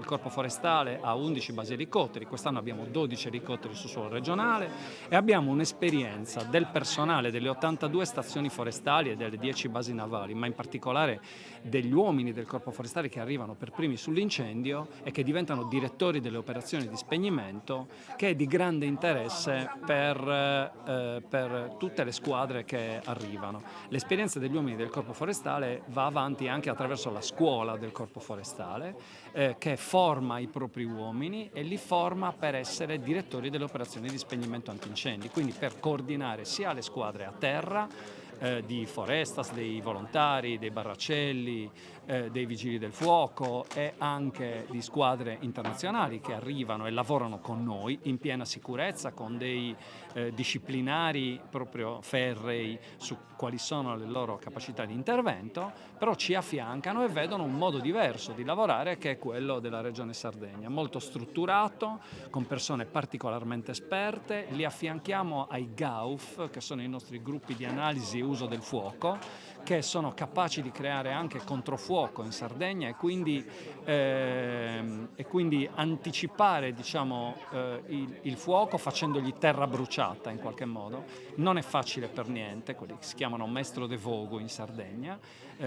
Il Corpo Forestale ha 11 basi elicotteri, quest'anno abbiamo 12 elicotteri su suolo regionale e abbiamo un'esperienza del personale delle 82 stazioni forestali e delle 10 basi navali, ma in particolare degli uomini del Corpo Forestale che arrivano per primi sull'incendio e che diventano direttori delle operazioni di spegnimento, che è di grande interesse per tutte le squadre che arrivano. L'esperienza degli uomini del Corpo Forestale va avanti anche attraverso la scuola del Corpo Forestale, che forma i propri uomini e li forma per essere direttori delle operazioni di spegnimento antincendi, quindi per coordinare sia le squadre a terra, di Forestas, dei volontari, dei barracelli, dei vigili del fuoco e anche di squadre internazionali che arrivano e lavorano con noi in piena sicurezza con dei disciplinari proprio ferrei su quali sono le loro capacità di intervento, però ci affiancano e vedono un modo diverso di lavorare che è quello della Regione Sardegna, molto strutturato, con persone particolarmente esperte, li affianchiamo ai GAUF, che sono i nostri gruppi di analisi e uso del fuoco, che sono capaci di creare anche controfuoco in Sardegna e quindi anticipare diciamo, il fuoco facendogli terra bruciata in qualche modo. Non è facile per niente, quelli che si chiamano maestro de vogo in Sardegna,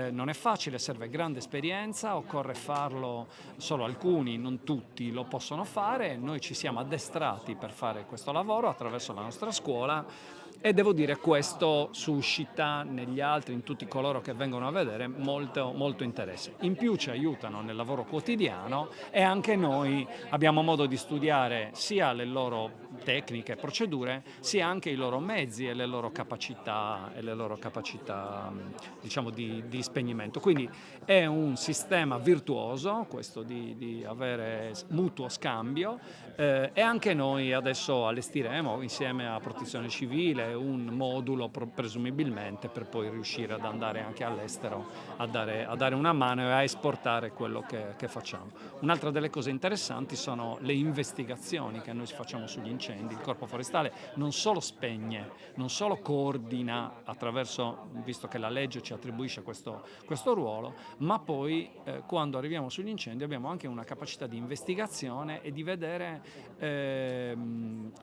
non è facile, serve grande esperienza, occorre farlo, solo alcuni, non tutti lo possono fare, noi ci siamo addestrati per fare questo lavoro attraverso la nostra scuola e devo dire questo suscita negli altri, in tutti coloro che vengono a vedere, molto interesse. In più ci aiutano nel lavoro quotidiano e anche noi abbiamo modo di studiare sia le loro tecniche e procedure, sia anche i loro mezzi e le loro capacità, diciamo di spegnimento. Quindi è un sistema virtuoso questo di avere mutuo scambio e anche noi adesso allestiremo insieme a Protezione Civile un modulo presumibilmente per poi riuscire ad andare anche all'estero a dare una mano e a esportare quello che facciamo. Un'altra delle cose interessanti sono le investigazioni che noi facciamo sugli incendi. Il Corpo Forestale non solo spegne, non solo coordina attraverso, visto che la legge ci attribuisce questo ruolo, ma poi quando arriviamo sugli incendi abbiamo anche una capacità di investigazione e di vedere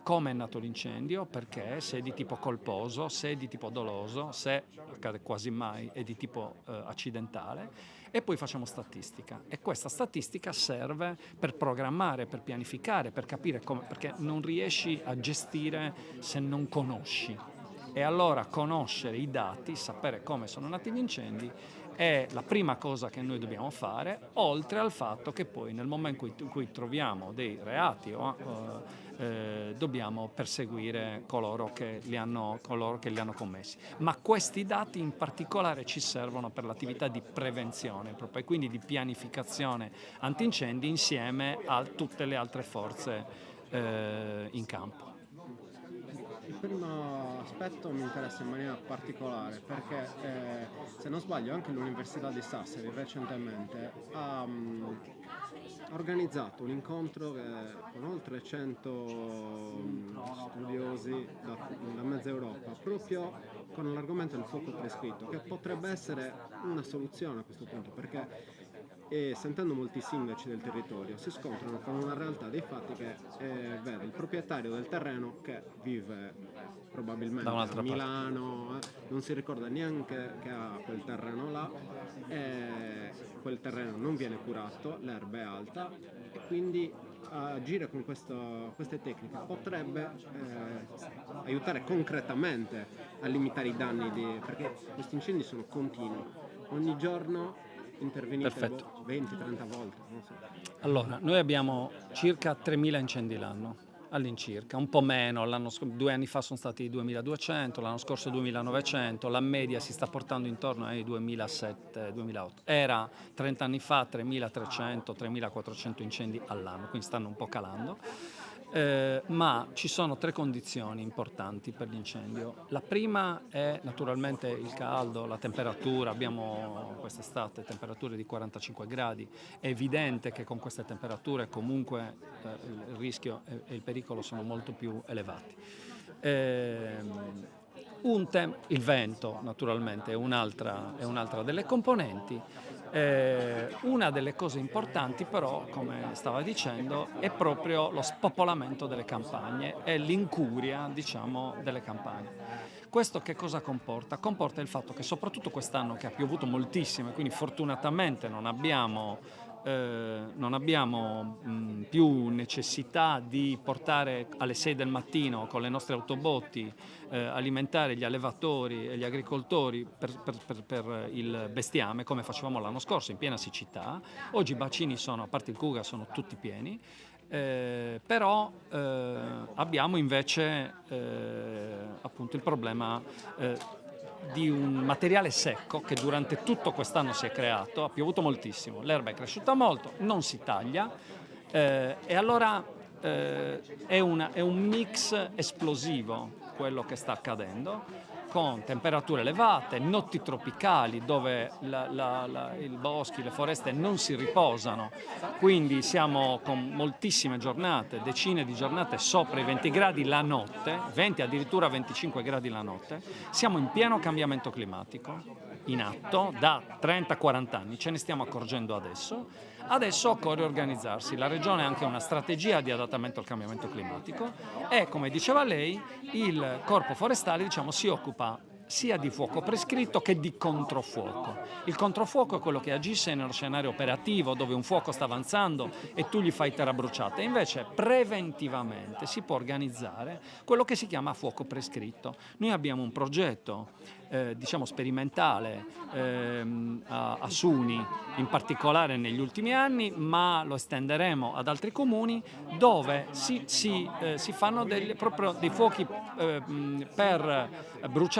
come è nato l'incendio, perché se è di tipo colposo, se è di tipo doloso, se accade quasi mai è di tipo accidentale e poi facciamo statistica e questa statistica serve per programmare, per pianificare, per capire come, perché non riesci a gestire se non conosci. E allora conoscere i dati, sapere come sono nati gli incendi è la prima cosa che noi dobbiamo fare, oltre al fatto che poi nel momento in cui troviamo dei reati dobbiamo perseguire coloro che li hanno commessi. Ma questi dati in particolare ci servono per l'attività di prevenzione proprio, e quindi di pianificazione antincendi insieme a tutte le altre forze in campo. Il primo aspetto mi interessa in maniera particolare perché, se non sbaglio, anche l'Università di Sassari recentemente ha organizzato un incontro con oltre 100 studiosi da mezza Europa, proprio con l'argomento del fuoco prescritto, che potrebbe essere una soluzione a questo punto, perché sentendo molti sindaci del territorio si scontrano con una realtà dei fatti che vede il proprietario del terreno che vive Da probabilmente a un'altra parte. Milano, non si ricorda neanche che ha quel terreno là, quel terreno non viene curato, l'erba è alta e quindi agire con queste tecniche potrebbe aiutare concretamente a limitare i danni, perché questi incendi sono continui, ogni giorno intervenite Perfetto. 20-30 volte, non so. Allora, noi abbiamo circa 3.000 incendi l'anno, all'incirca, un po' meno, 2 anni fa sono stati 2.200, l'anno scorso 2.900, la media si sta portando intorno ai 2.700-2.800. Era 30 anni fa 3.300-3.400 incendi all'anno, quindi stanno un po' calando. Ma ci sono 3 condizioni importanti per l'incendio. La prima è naturalmente il caldo, la temperatura, abbiamo quest'estate temperature di 45 gradi, è evidente che con queste temperature comunque il rischio e il pericolo sono molto più elevati. Il vento naturalmente è un'altra delle componenti Una delle cose importanti però, come stava dicendo, è proprio lo spopolamento delle campagne e l'incuria, diciamo, delle campagne. Questo che cosa comporta? Comporta il fatto che soprattutto quest'anno che ha piovuto moltissimo e quindi fortunatamente non abbiamo più necessità di portare alle 6 del mattino con le nostre autobotti alimentare gli allevatori e gli agricoltori per il bestiame come facevamo l'anno scorso in piena siccità. Oggi i bacini sono, a parte il Cuga, sono tutti pieni. Però abbiamo invece appunto il problema di un materiale secco che durante tutto quest'anno si è creato, ha piovuto moltissimo, l'erba è cresciuta molto, non si taglia e allora è un mix esplosivo quello che sta accadendo, con temperature elevate, notti tropicali dove i boschi, le foreste non si riposano, quindi siamo con moltissime giornate, decine di giornate sopra i 20 gradi la notte, 20 addirittura 25 gradi la notte, siamo in pieno cambiamento climatico in atto da 30-40 anni, ce ne stiamo accorgendo adesso. Adesso occorre organizzarsi, la Regione ha anche una strategia di adattamento al cambiamento climatico e, come diceva lei, il Corpo Forestale, diciamo, si occupa sia di fuoco prescritto che di controfuoco. Il controfuoco è quello che agisce nello scenario operativo dove un fuoco sta avanzando e tu gli fai terra bruciata. Invece preventivamente si può organizzare quello che si chiama fuoco prescritto. Noi abbiamo un progetto diciamo sperimentale a Suni, in particolare negli ultimi anni, ma lo estenderemo ad altri comuni dove si fanno proprio dei fuochi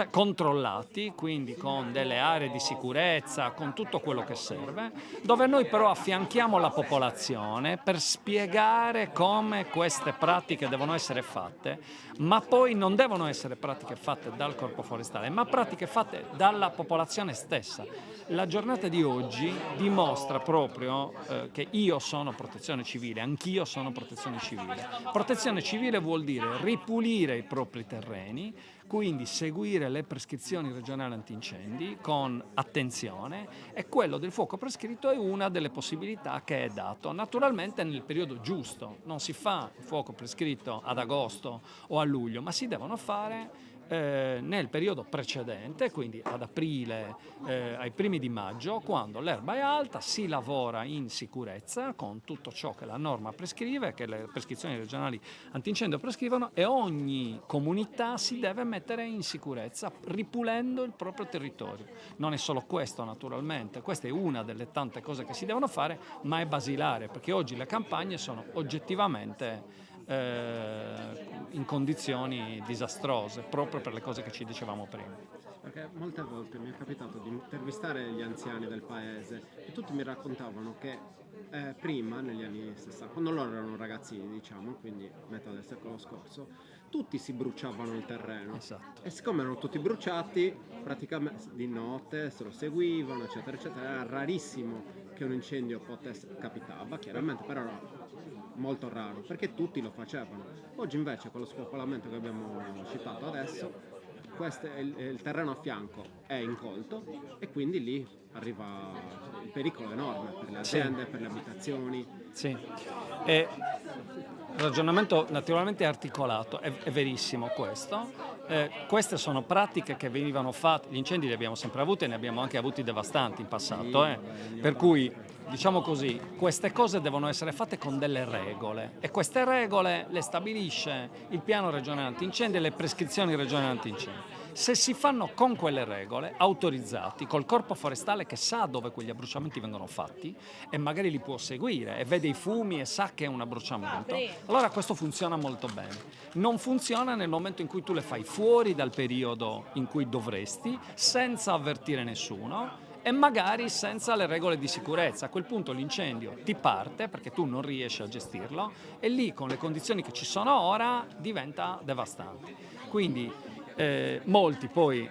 controllati, quindi con delle aree di sicurezza, con tutto quello che serve, dove noi però affianchiamo la popolazione per spiegare come queste pratiche devono essere fatte, ma poi non devono essere pratiche fatte dal Corpo Forestale, ma pratiche fatte dalla popolazione stessa. La giornata di oggi dimostra proprio che io sono protezione civile, anch'io sono protezione civile. Protezione civile vuol dire ripulire i propri terreni, quindi seguire le prescrizioni regionali antincendi con attenzione, e quello del fuoco prescritto è una delle possibilità che è dato. Naturalmente nel periodo giusto, non si fa il fuoco prescritto ad agosto o a luglio, ma si devono fare nel periodo precedente, quindi ad aprile ai primi di maggio, quando l'erba è alta, si lavora in sicurezza con tutto ciò che la norma prescrive, che le prescrizioni regionali antincendio prescrivono, e ogni comunità si deve mettere in sicurezza ripulendo il proprio territorio. Non è solo questo, naturalmente, questa è una delle tante cose che si devono fare, ma è basilare, perché oggi le campagne sono oggettivamente in condizioni disastrose, proprio per le cose che ci dicevamo prima. Perché molte volte mi è capitato di intervistare gli anziani del paese e tutti mi raccontavano che prima, negli anni 60, quando loro erano ragazzini, diciamo, quindi metà del secolo scorso, tutti si bruciavano il terreno. Esatto. E siccome erano tutti bruciati, praticamente di notte se lo seguivano, eccetera, eccetera, era rarissimo che un incendio capitava, chiaramente, però era molto raro, perché tutti lo facevano. Oggi invece con lo spopolamento che abbiamo citato adesso, il terreno a fianco è incolto e quindi lì arriva il pericolo enorme per le aziende, per le abitazioni. Sì, e il ragionamento naturalmente è articolato, è verissimo questo. Queste sono pratiche che venivano fatte, gli incendi li abbiamo sempre avuti e ne abbiamo anche avuti devastanti in passato, per cui diciamo così, queste cose devono essere fatte con delle regole e queste regole le stabilisce il piano regionale antincendi e le prescrizioni regionali antincendi. Se si fanno con quelle regole, autorizzati, col corpo forestale che sa dove quegli abbruciamenti vengono fatti e magari li può seguire e vede i fumi e sa che è un abbruciamento, allora questo funziona molto bene. Non funziona nel momento in cui tu le fai fuori dal periodo in cui dovresti, senza avvertire nessuno e magari senza le regole di sicurezza. A quel punto l'incendio ti parte perché tu non riesci a gestirlo e lì, con le condizioni che ci sono ora, diventa devastante. Quindi molti poi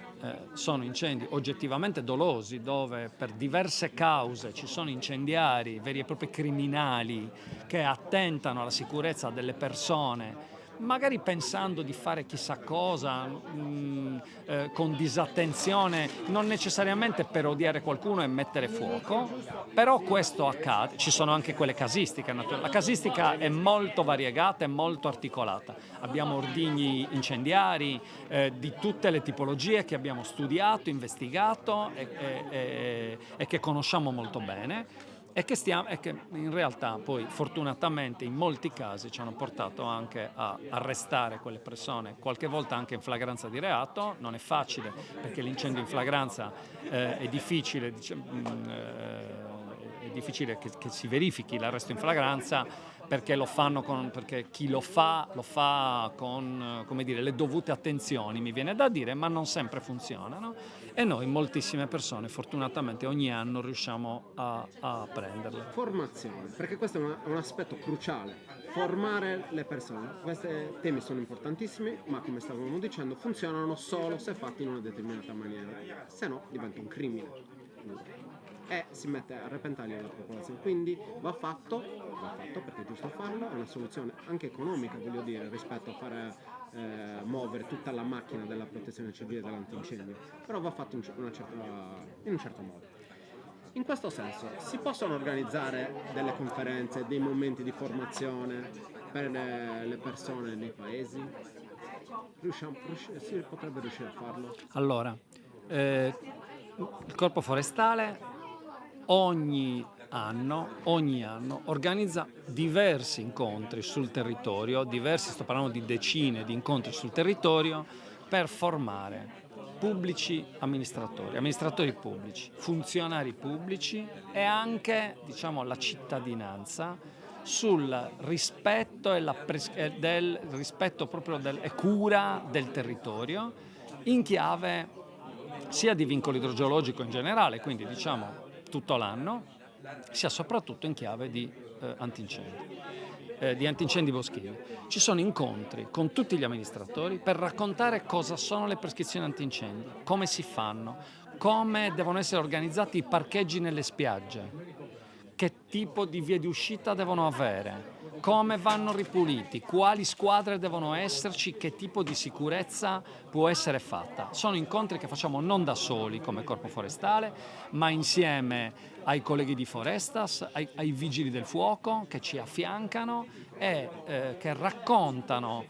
sono incendi oggettivamente dolosi, dove per diverse cause ci sono incendiari veri e propri criminali che attentano alla sicurezza delle persone, magari pensando di fare chissà cosa, con disattenzione, non necessariamente per odiare qualcuno e mettere fuoco, però questo accade. Ci sono anche quelle casistiche, la casistica è molto variegata e molto articolata. Abbiamo ordigni incendiari di tutte le tipologie che abbiamo studiato, investigato e che conosciamo molto bene. E che in realtà poi fortunatamente in molti casi ci hanno portato anche a arrestare quelle persone, qualche volta anche in flagranza di reato. Non è facile perché l'incendio in flagranza è difficile, è difficile che si verifichi l'arresto in flagranza, perché perché chi lo fa con, come dire, le dovute attenzioni, mi viene da dire, ma non sempre funzionano, e noi moltissime persone fortunatamente ogni anno riusciamo a prenderle. Formazione, perché questo è un aspetto cruciale, formare le persone. Questi temi sono importantissimi, ma come stavamo dicendo funzionano solo se fatti in una determinata maniera, se no diventa un crimine e si mette a repentaglio la popolazione. Quindi va fatto perché è giusto farlo, è una soluzione anche economica, voglio dire, rispetto a fare muovere tutta la macchina della protezione civile e dell'antincendio, però va fatto in un certo modo. In questo senso si possono organizzare delle conferenze, dei momenti di formazione per le persone nei paesi? Si potrebbe riuscire a farlo? Allora, il Corpo Forestale ogni anno organizza diversi incontri sul territorio, sto parlando di decine di incontri sul territorio, per formare amministratori pubblici, funzionari pubblici e anche, diciamo, la cittadinanza sul rispetto del rispetto proprio e cura del territorio, in chiave sia di vincolo idrogeologico in generale, quindi diciamo tutto l'anno, sia soprattutto in chiave di antincendi boschivi. Ci sono incontri con tutti gli amministratori per raccontare cosa sono le prescrizioni antincendi, come si fanno, come devono essere organizzati i parcheggi nelle spiagge, che tipo di vie di uscita devono avere, come vanno ripuliti, quali squadre devono esserci, che tipo di sicurezza può essere fatta. Sono incontri che facciamo non da soli come Corpo Forestale, ma insieme ai colleghi di Forestas, ai vigili del fuoco che ci affiancano e che raccontano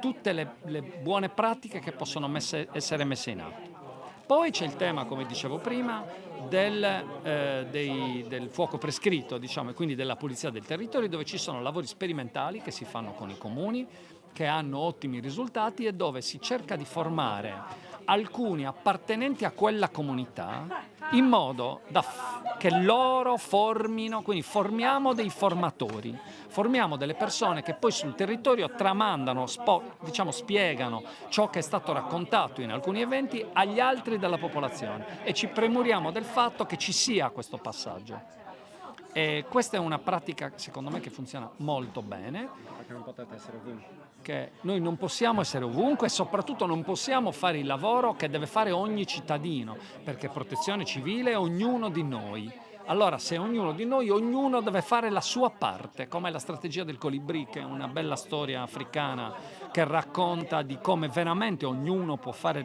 tutte le buone pratiche che possono essere messe in atto. Poi c'è il tema, come dicevo prima, del fuoco prescritto, diciamo, e quindi della pulizia del territorio, dove ci sono lavori sperimentali che si fanno con i comuni, che hanno ottimi risultati e dove si cerca di formare alcuni appartenenti a quella comunità in modo che loro formino, quindi formiamo dei formatori, formiamo delle persone che poi sul territorio tramandano, diciamo, spiegano ciò che è stato raccontato in alcuni eventi agli altri della popolazione, e ci premuriamo del fatto che ci sia questo passaggio. E questa è una pratica, secondo me, che funziona molto bene. Perché non potete essere ovunque. Che noi non possiamo essere ovunque e soprattutto non possiamo fare il lavoro che deve fare ogni cittadino, perché protezione civile è ognuno di noi. Allora, se ognuno di noi, ognuno deve fare la sua parte, come la strategia del colibrì, che è una bella storia africana che racconta di come veramente ognuno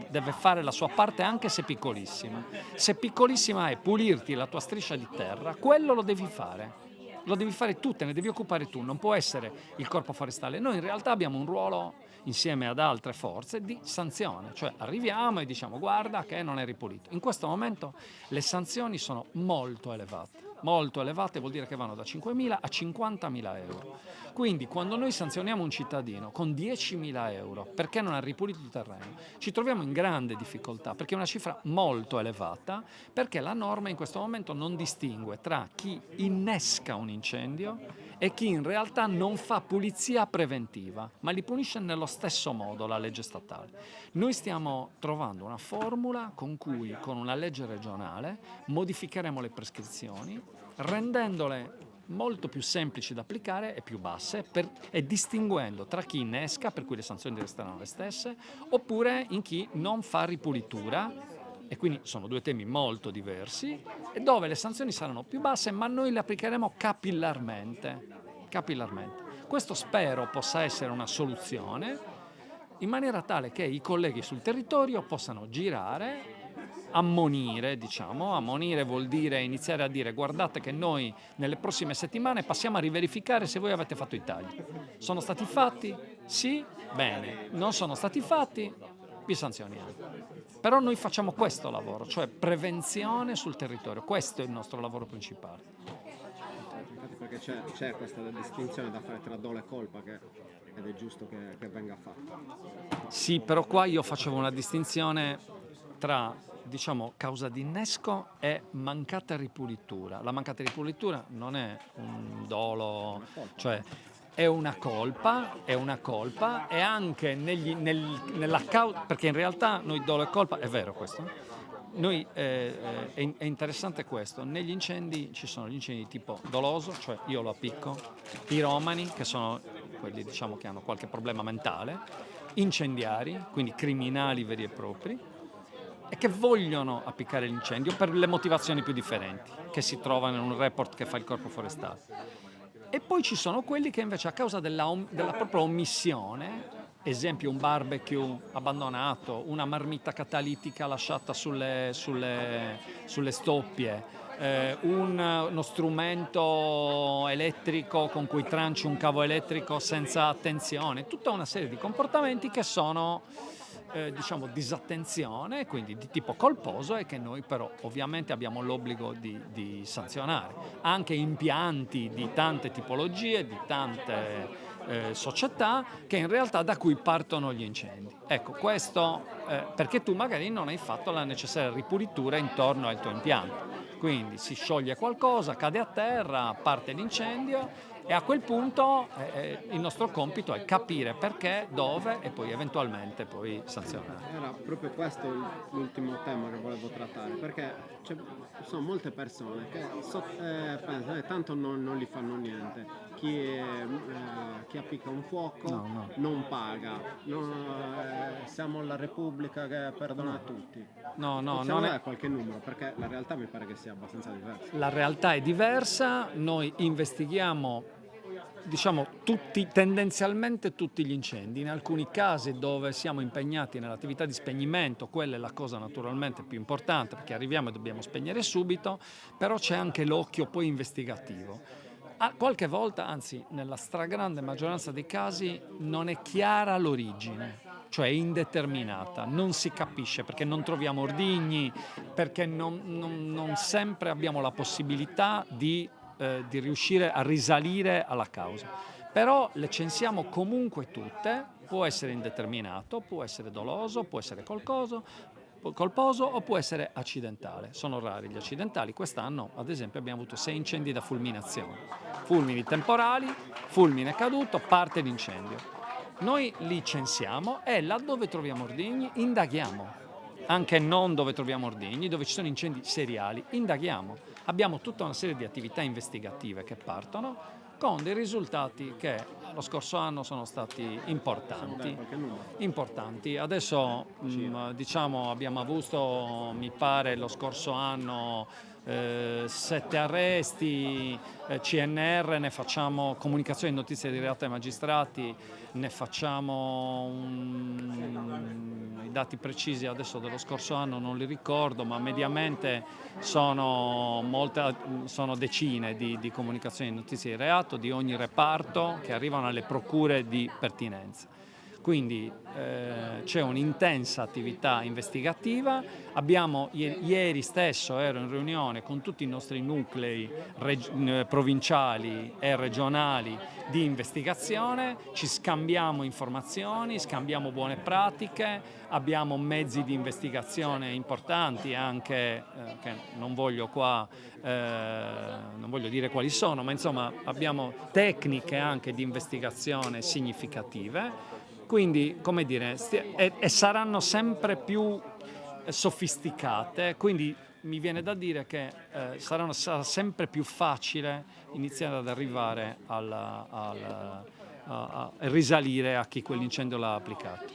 deve fare la sua parte, anche se piccolissima. Se piccolissima è pulirti la tua striscia di terra, quello lo devi fare. Lo devi fare tu, te ne devi occupare tu, non può essere il Corpo Forestale. Noi in realtà abbiamo un ruolo, insieme ad altre forze, di sanzione, cioè arriviamo e diciamo guarda che non è ripulito. In questo momento le sanzioni sono molto elevate vuol dire che vanno da 5.000 a 50.000 euro. Quindi quando noi sanzioniamo un cittadino con 10.000 euro perché non ha ripulito il terreno, ci troviamo in grande difficoltà, perché è una cifra molto elevata, perché la norma in questo momento non distingue tra chi innesca un incendio e chi in realtà non fa pulizia preventiva, ma li punisce nello stesso modo la legge statale. Noi stiamo trovando una formula con cui, con una legge regionale, modificheremo le prescrizioni, rendendole molto più semplici da applicare e più basse, e distinguendo tra chi innesca, per cui le sanzioni resteranno le stesse, oppure in chi non fa ripulitura, e quindi sono due temi molto diversi, e dove le sanzioni saranno più basse, ma noi le applicheremo capillarmente. capillarmente. Questo spero possa essere una soluzione in maniera tale che i colleghi sul territorio possano girare, ammonire, diciamo. Ammonire vuol dire iniziare a dire: guardate che noi nelle prossime settimane passiamo a riverificare se voi avete fatto i tagli. Sono stati fatti? Sì? Bene. Non sono stati fatti? Vi sanzioniamo. Però noi facciamo questo lavoro, cioè prevenzione sul territorio. Questo è il nostro lavoro principale. Infatti, perché c'è questa distinzione da fare tra dolo e colpa ed è giusto che venga fatta. Sì, però qua io facevo una distinzione tra, diciamo, causa d'innesco e mancata ripulitura. La mancata ripulitura non è un dolo, cioè è una colpa e anche nella causa, perché in realtà noi dolo e colpa, è vero questo? Noi, è interessante questo, negli incendi ci sono gli incendi tipo doloso, cioè io lo appicco, piromani, che sono quelli, diciamo, che hanno qualche problema mentale, incendiari, quindi criminali veri e propri, e che vogliono appiccare l'incendio per le motivazioni più differenti, che si trovano in un report che fa il Corpo Forestale. E poi ci sono quelli che invece a causa della propria omissione, esempio un barbecue abbandonato, una marmita catalitica lasciata sulle stoppie, uno strumento elettrico con cui tranci un cavo elettrico senza attenzione, tutta una serie di comportamenti che sono diciamo disattenzione, quindi di tipo colposo, e che noi però ovviamente abbiamo l'obbligo di sanzionare. Anche impianti di tante tipologie, di tante società, che in realtà da cui partono gli incendi. Ecco, questo perché tu magari non hai fatto la necessaria ripulitura intorno al tuo impianto. Quindi si scioglie qualcosa, cade a terra, parte l'incendio, e a quel punto il nostro compito è capire perché, dove, e poi eventualmente poi sanzionare. Era proprio questo l'ultimo tema che volevo trattare, perché ci sono molte persone che pensano che tanto non gli fanno niente. Chi appicca un fuoco No. non paga. Siamo la Repubblica che perdona tutti. No, Possiamo non dare è. qualche numero, perché la realtà mi pare che sia abbastanza diversa. La realtà è diversa, noi investighiamo, diciamo, tendenzialmente tutti gli incendi. In alcuni casi dove siamo impegnati nell'attività di spegnimento, quella è la cosa naturalmente più importante, perché arriviamo e dobbiamo spegnere subito, però c'è anche l'occhio poi investigativo. Qualche volta, anzi nella stragrande maggioranza dei casi, non è chiara l'origine, cioè è indeterminata, non si capisce perché non troviamo ordigni, perché non sempre abbiamo la possibilità di riuscire a risalire alla causa. Però le censiamo comunque tutte, può essere indeterminato, può essere doloso, può essere colposo o può essere accidentale. Sono rari gli accidentali. Quest'anno, ad esempio, abbiamo avuto 6 incendi da fulminazione. Fulmini temporali, fulmine caduto, parte l'incendio. Noi li censiamo e laddove troviamo ordigni indaghiamo. Anche non dove troviamo ordigni, dove ci sono incendi seriali, indaghiamo. Abbiamo tutta una serie di attività investigative che partono con dei risultati che lo scorso anno sono stati importanti. Adesso diciamo abbiamo avuto, mi pare, lo scorso anno 7 arresti, CNR, ne facciamo comunicazione e notizie di reato ai magistrati, ne facciamo i dati precisi adesso dello scorso anno non li ricordo, ma mediamente sono decine di comunicazioni e notizie di reato di ogni reparto che arrivano alle procure di pertinenza. Quindi c'è un'intensa attività investigativa. Ieri stesso ero in riunione con tutti i nostri nuclei provinciali e regionali di investigazione, ci scambiamo informazioni, scambiamo buone pratiche, abbiamo mezzi di investigazione importanti anche, che non voglio dire quali sono, ma insomma abbiamo tecniche anche di investigazione significative. Quindi, come dire, e saranno sempre più sofisticate, quindi mi viene da dire che sarà sempre più facile iniziare ad arrivare a risalire a chi quell'incendio l'ha applicato.